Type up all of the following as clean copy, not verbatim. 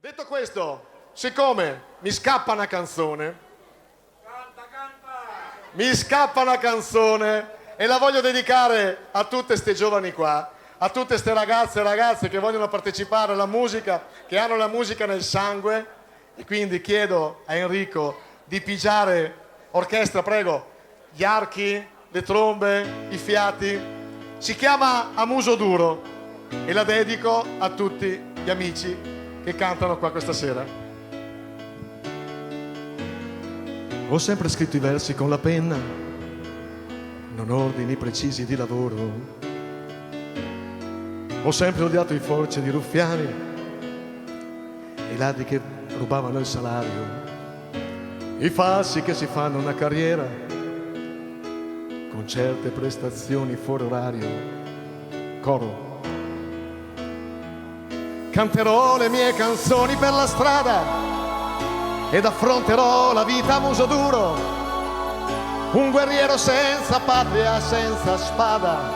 Detto questo, siccome mi scappa una canzone, mi scappa una canzone e la voglio dedicare a tutte ste giovani qua, a tutte ste ragazze e ragazze che vogliono partecipare alla musica, che hanno la musica nel sangue, e quindi chiedo a Enrico di pigiare, orchestra prego, gli archi, le trombe, i fiati. Si chiama A muso duro e la dedico a tutti gli amici che cantano qua questa sera. Ho sempre scritto i versi con la penna, non ordini precisi di lavoro. Ho sempre odiato i forci di ruffiani e i ladri che rubavano il salario, i falsi che si fanno una carriera con certe prestazioni fuori orario. Coro. Canterò le mie canzoni per la strada ed affronterò la vita a muso duro, un guerriero senza patria, senza spada,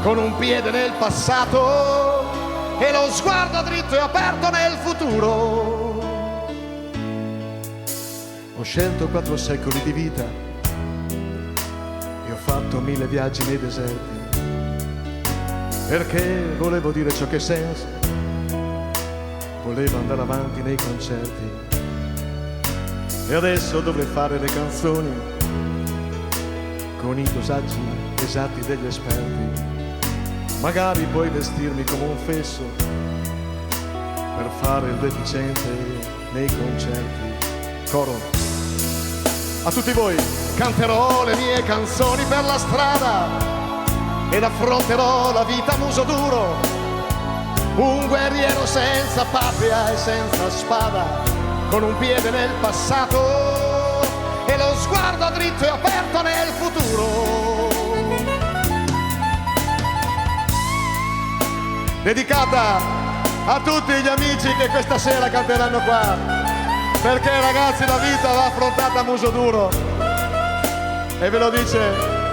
con un piede nel passato e lo sguardo dritto e aperto nel futuro. Ho scelto 4 secoli di vita e ho fatto 1000 viaggi nei deserti, perché volevo dire ciò che senso, volevo andare avanti nei concerti. E adesso dovrei fare le canzoni con i dosaggi esatti degli esperti, magari poi vestirmi come un fesso per fare il deficiente nei concerti. Coro. A tutti voi canterò le mie canzoni per la strada ed affronterò la vita a muso duro, un guerriero senza patria e senza spada, con un piede nel passato e lo sguardo dritto e aperto nel futuro. Dedicata a tutti gli amici che questa sera canteranno qua, perché ragazzi la vita va affrontata a muso duro, e ve lo dice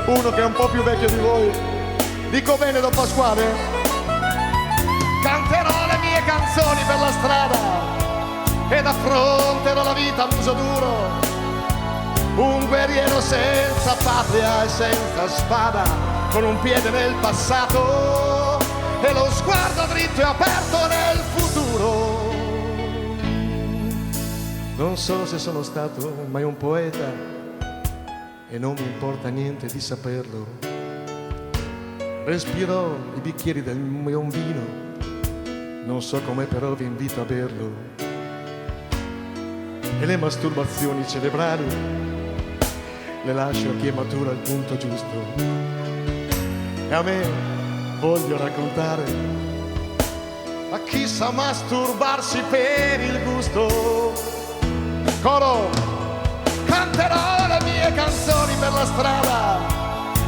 uno che è un po' più vecchio di voi. Dico bene, Don Pasquale? Canterò le mie canzoni per la strada ed affronterò la vita a muso duro, un guerriero senza patria e senza spada, con un piede nel passato e lo sguardo dritto e aperto nel futuro. Non so se sono stato mai un poeta e non mi importa niente di saperlo. Respirò i bicchieri del mio vino, non so com'è però vi invito a berlo. E le masturbazioni cerebrali le lascio a chi matura il punto giusto. E a me voglio raccontare a chi sa masturbarsi per il gusto. Coro. Canterò le mie canzoni per la strada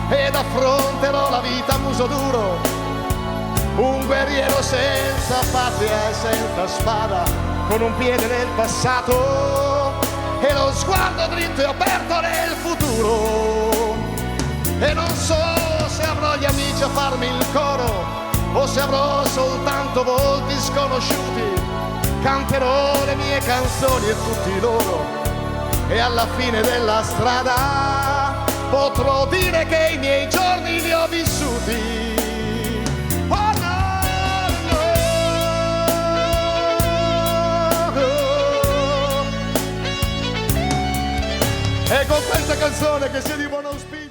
ed affronterò la vita a muso duro, un guerriero senza patria e senza spada, con un piede nel passato e lo sguardo dritto e aperto nel futuro. E non so se avrò gli amici a farmi il coro o se avrò soltanto volti sconosciuti. Canterò le mie canzoni e tutti loro, e alla fine della strada potrò dire che i miei giorni li ho vissuti. E con questa canzone che sia di buon auspicio